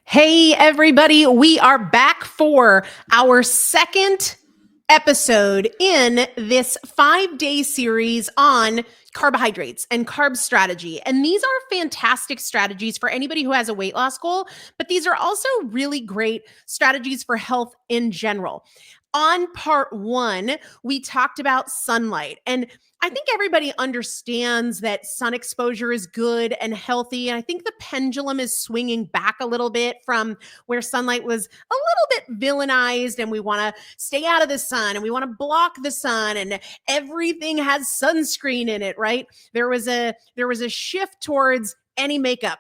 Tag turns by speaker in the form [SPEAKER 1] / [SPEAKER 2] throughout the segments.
[SPEAKER 1] Hey, everybody, we are back for our second episode in this 5-day series on carbohydrates and carb strategy. And these are fantastic strategies for anybody who has a weight loss goal, but these are also really great strategies for health in general. On part one, we talked about sunlight, and I think everybody understands that sun exposure is good and healthy. And I think the pendulum is swinging back a little bit from where sunlight was a little bit villainized, and we want to stay out of the sun and we want to block the sun, and everything has sunscreen in it, right? There was a shift towards any makeup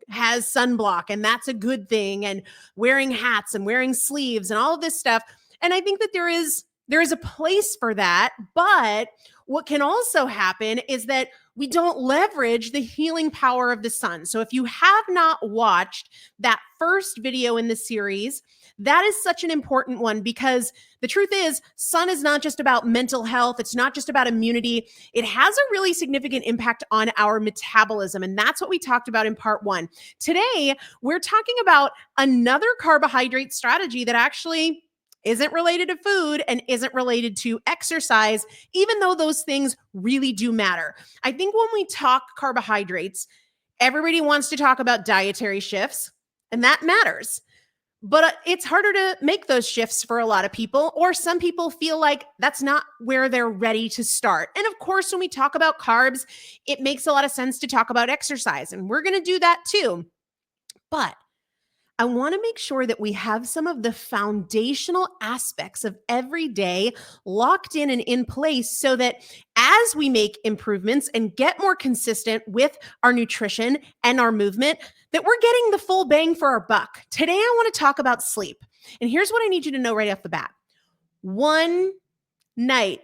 [SPEAKER 1] has sunblock, and that's a good thing, and wearing hats and wearing sleeves and all of this stuff. And I think that there is a place for that, but what can also happen is that we don't leverage the healing power of the sun. So if you have not watched that first video in the series, that is such an important one, because the truth is, sun is not just about mental health. It's not just about immunity. It has a really significant impact on our metabolism. And that's what we talked about in part one. Today, we're talking about another carbohydrate strategy that actually isn't related to food and isn't related to exercise, even though those things really do matter. I think when we talk carbohydrates, everybody wants to talk about dietary shifts, and that matters. But it's harder to make those shifts for a lot of people, or some people feel like that's not where they're ready to start. And of course, when we talk about carbs, it makes a lot of sense to talk about exercise, and we're going to do that too. But I want to make sure that we have some of the foundational aspects of every day locked in and in place, so that as we make improvements and get more consistent with our nutrition and our movement, that we're getting the full bang for our buck. Today, I want to talk about sleep. And here's what I need you to know right off the bat. One night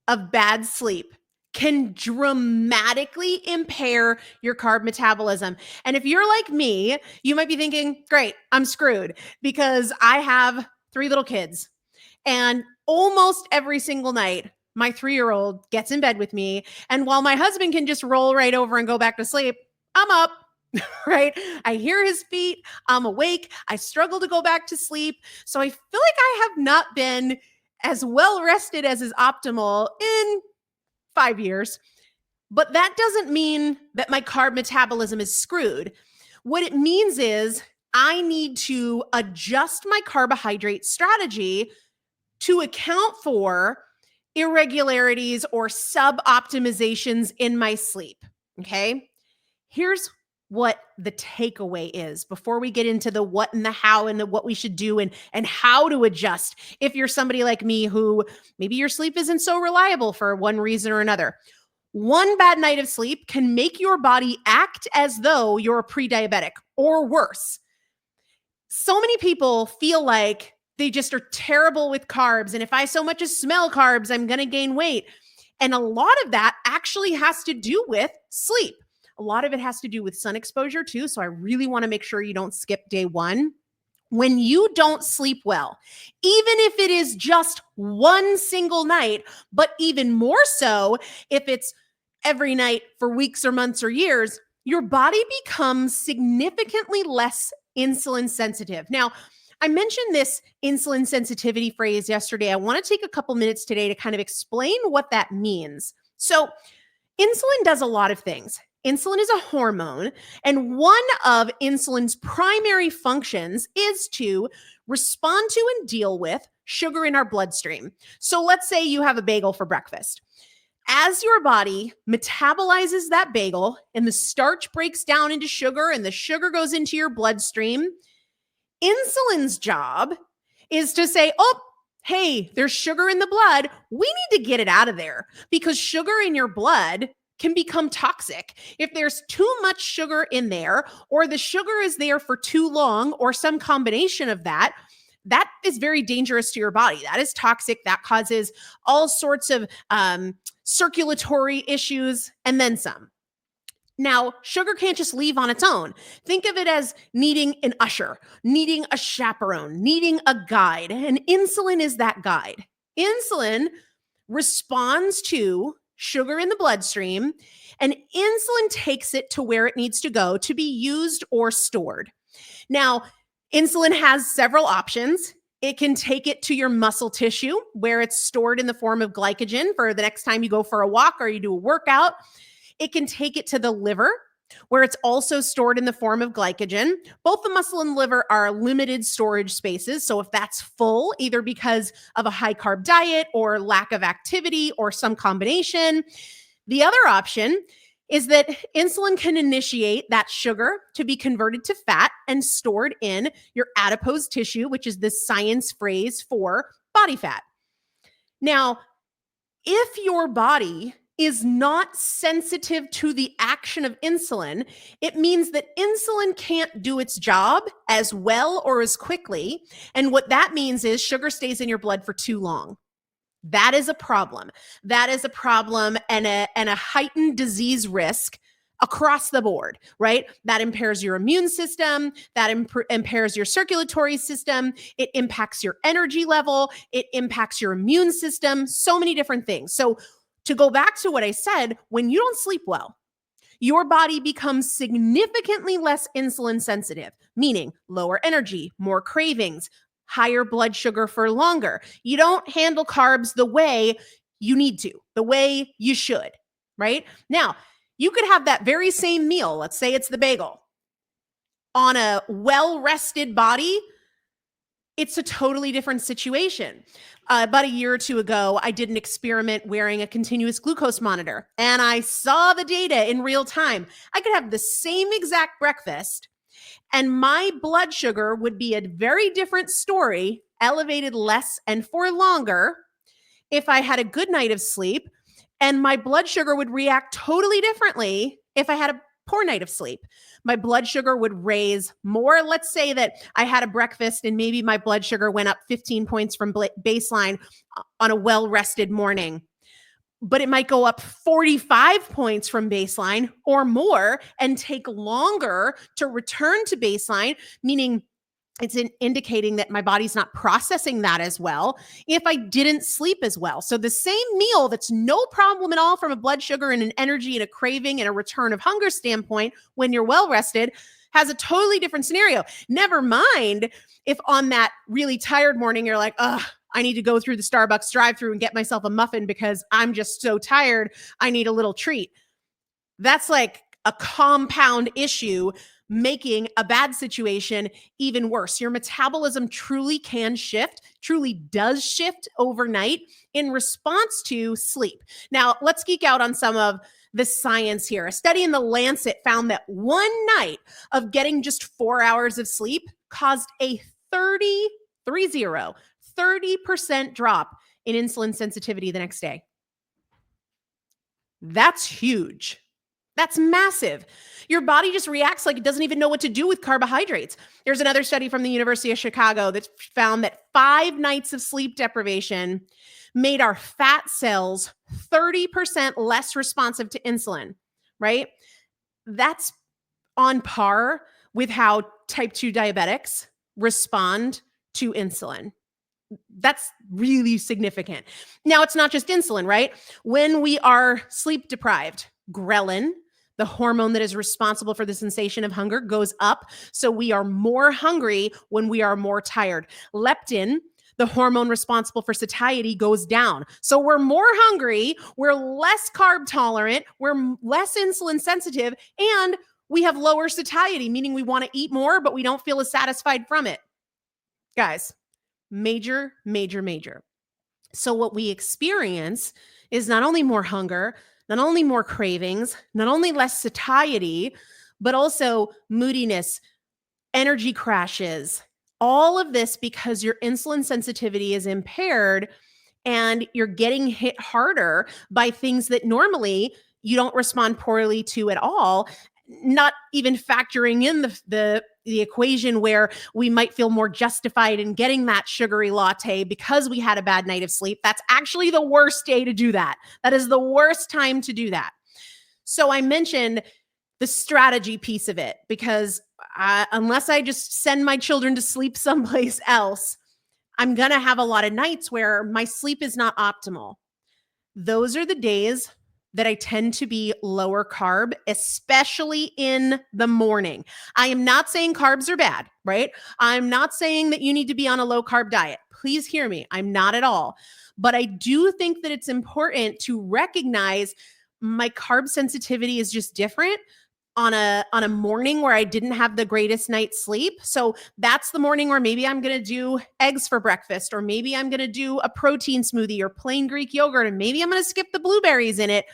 [SPEAKER 1] of bad sleep can dramatically impair your carb metabolism. And if you're like me, you might be thinking, great, I'm screwed because I have 3 little kids. And almost every single night, my 3-year-old gets in bed with me. And while my husband can just roll right over and go back to sleep, I'm up. Right? I hear his feet. I'm awake. I struggle to go back to sleep. So I feel like I have not been as well rested as is optimal in 5 years. But that doesn't mean that my carb metabolism is screwed. What it means is I need to adjust my carbohydrate strategy to account for irregularities or sub-optimizations in my sleep. Okay? Here's what the takeaway is before we get into the what and the how and the what we should do and how to adjust. If you're somebody like me who maybe your sleep isn't so reliable for one reason or another, one bad night of sleep can make your body act as though you're pre-diabetic or worse. So many people feel like they just are terrible with carbs, and if I so much as smell carbs, I'm going to gain weight. And a lot of that actually has to do with sleep. A lot of it has to do with sun exposure too. So I really want to make sure you don't skip day one. When you don't sleep well, even if it is just one single night, but even more so if it's every night for weeks or months or years, your body becomes significantly less insulin sensitive. Now, I mentioned this insulin sensitivity phrase yesterday. I want to take a couple minutes today to kind of explain what that means. So, insulin does a lot of things. Insulin is a hormone, and one of insulin's primary functions is to respond to and deal with sugar in our bloodstream. So let's say you have a bagel for breakfast. As your body metabolizes that bagel and the starch breaks down into sugar and the sugar goes into your bloodstream, insulin's job is to say, oh, hey, there's sugar in the blood. We need to get it out of there, because sugar in your blood can become toxic. If there's too much sugar in there, or the sugar is there for too long, or some combination of that, that is very dangerous to your body. That is toxic. That causes all sorts of circulatory issues and then some. Now, sugar can't just leave on its own. Think of it as needing an usher, needing a chaperone, needing a guide, and insulin is that guide. Insulin responds to sugar in the bloodstream, and insulin takes it to where it needs to go to be used or stored. Now, Insulin has several options. It can take it to your muscle tissue where it's stored in the form of glycogen for the next time you go for a walk or you do a workout. It can take it to the liver where it's also stored in the form of glycogen. Both the muscle and liver are limited storage spaces. So if that's full, either because of a high carb diet or lack of activity or some combination, the other option is that insulin can initiate that sugar to be converted to fat and stored in your adipose tissue, which is the science phrase for body fat. Now, if your body is not sensitive to the action of insulin, it means that insulin can't do its job as well or as quickly. And what that means is sugar stays in your blood for too long. That is a problem. That is a problem and a heightened disease risk across the board, right? That impairs your immune system, that impairs your circulatory system, it impacts your energy level, it impacts your immune system, so many different things. So to go back to what I said, when you don't sleep well, your body becomes significantly less insulin sensitive, meaning lower energy, more cravings, higher blood sugar for longer. You don't handle carbs the way you need to, the way you should, right? Now, you could have that very same meal, let's say it's the bagel, on a well-rested body. It's a totally different situation. About a year or two ago, I did an experiment wearing a continuous glucose monitor, and I saw the data in real time. I could have the same exact breakfast, and my blood sugar would be a very different story, elevated less and for longer, if I had a good night of sleep, and my blood sugar would react totally differently if I had a poor night of sleep. My blood sugar would raise more. Let's say that I had a breakfast and maybe my blood sugar went up 15 points from baseline on a well-rested morning, but it might go up 45 points from baseline or more and take longer to return to baseline, meaning it's indicating that my body's not processing that as well if I didn't sleep as well. So the same meal that's no problem at all from a blood sugar and an energy and a craving and a return of hunger standpoint when you're well rested has a totally different scenario. Never mind if on that really tired morning you're like, I need to go through the Starbucks drive-thru and get myself a muffin because I'm just so tired. I need a little treat. That's like a compound issue, making a bad situation even worse. Your metabolism truly can shift, truly does shift overnight in response to sleep. Now, let's geek out on some of the science here. A study in the Lancet found that one night of getting just 4 hours of sleep caused a 30% drop in insulin sensitivity the next day. That's huge. That's massive. Your body just reacts like it doesn't even know what to do with carbohydrates. There's another study from the University of Chicago that found that 5 nights of sleep deprivation made our fat cells 30% less responsive to insulin, right? That's on par with how type 2 diabetics respond to insulin. That's really significant. Now, it's not just insulin, right? When we are sleep deprived, ghrelin, the hormone that is responsible for the sensation of hunger, goes up. So we are more hungry when we are more tired. Leptin, the hormone responsible for satiety, goes down. So we're more hungry, we're less carb tolerant, we're less insulin sensitive, and we have lower satiety, meaning we want to eat more, but we don't feel as satisfied from it. Guys, major. So what we experience is not only more hunger, not only more cravings, not only less satiety, but also moodiness, energy crashes, all of this because your insulin sensitivity is impaired and you're getting hit harder by things that normally you don't respond poorly to at all, not even factoring in the equation where we might feel more justified in getting that sugary latte because we had a bad night of sleep. That's actually the worst day to do that. That is the worst time to do that. So I mentioned the strategy piece of it because unless I just send my children to sleep someplace else, I'm going to have a lot of nights where my sleep is not optimal. Those are the days that I tend to be lower carb, especially in the morning. I am not saying carbs are bad, right? I'm not saying that you need to be on a low carb diet. Please hear me. I'm not at all. But I do think that it's important to recognize my carb sensitivity is just different on a morning where I didn't have the greatest night's sleep. So that's the morning where maybe I'm going to do eggs for breakfast, or maybe I'm going to do a protein smoothie or plain Greek yogurt, and maybe I'm going to skip the blueberries in it,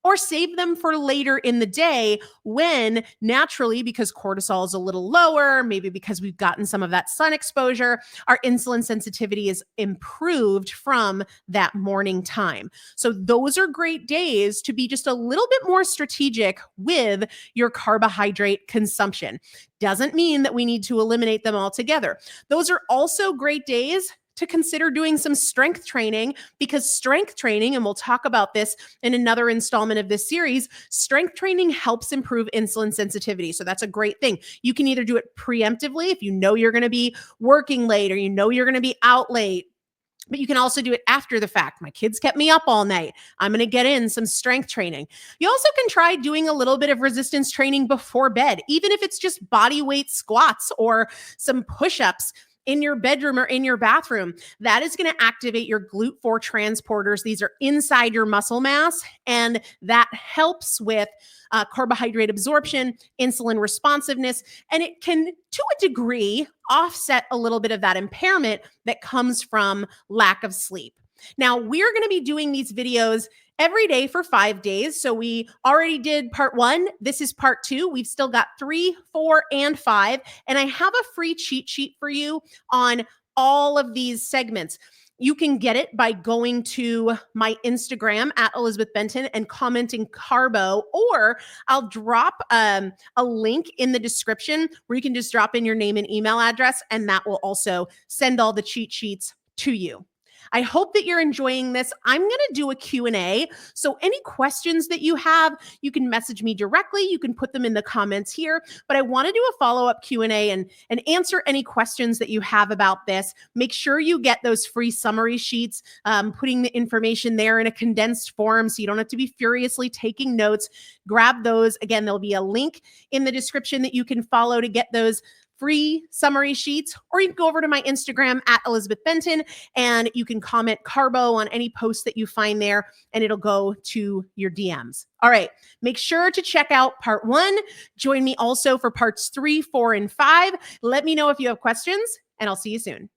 [SPEAKER 1] or save them for later in the day when naturally, because cortisol is a little lower, maybe because we've gotten some of that sun exposure, our insulin sensitivity is improved from that morning time. So those are great days to be just a little bit more strategic with your carbohydrate consumption. Doesn't mean that we need to eliminate them altogether. Those are also great days to consider doing some strength training, because strength training, and we'll talk about this in another installment of this series, strength training helps improve insulin sensitivity. So that's a great thing. You can either do it preemptively if you know you're going to be working late or you know you're going to be out late, but you can also do it after the fact. My kids kept me up all night. I'm going to get in some strength training. You also can try doing a little bit of resistance training before bed, even if it's just body weight squats or some push-ups in your bedroom or in your bathroom. That is going to activate your GLUT4 transporters. These are inside your muscle mass, and that helps with carbohydrate absorption, insulin responsiveness, and it can, to a degree, offset a little bit of that impairment that comes from lack of sleep. Now, we're going to be doing these videos every day for 5 days. So we already did part 1. This is part 2. We've still got 3, 4, and 5. And I have a free cheat sheet for you on all of these segments. You can get it by going to my Instagram at Elizabeth Benton and commenting carbo, or I'll drop a link in the description where you can just drop in your name and email address, and that will also send all the cheat sheets to you. I hope that you're enjoying this. I'm going to do a Q&A. So any questions that you have, you can message me directly. You can put them in the comments here. But I want to do a follow-up Q&A and answer any questions that you have about this. Make sure you get those free summary sheets, putting the information there in a condensed form so you don't have to be furiously taking notes. Grab those. Again, there'll be a link in the description that you can follow to get those free summary sheets, or you can go over to my Instagram at Elizabeth Benton and you can comment carbo on any post that you find there and it'll go to your DMs. All right. Make sure to check out part 1. Join me also for parts 3, 4, and 5. Let me know if you have questions, and I'll see you soon.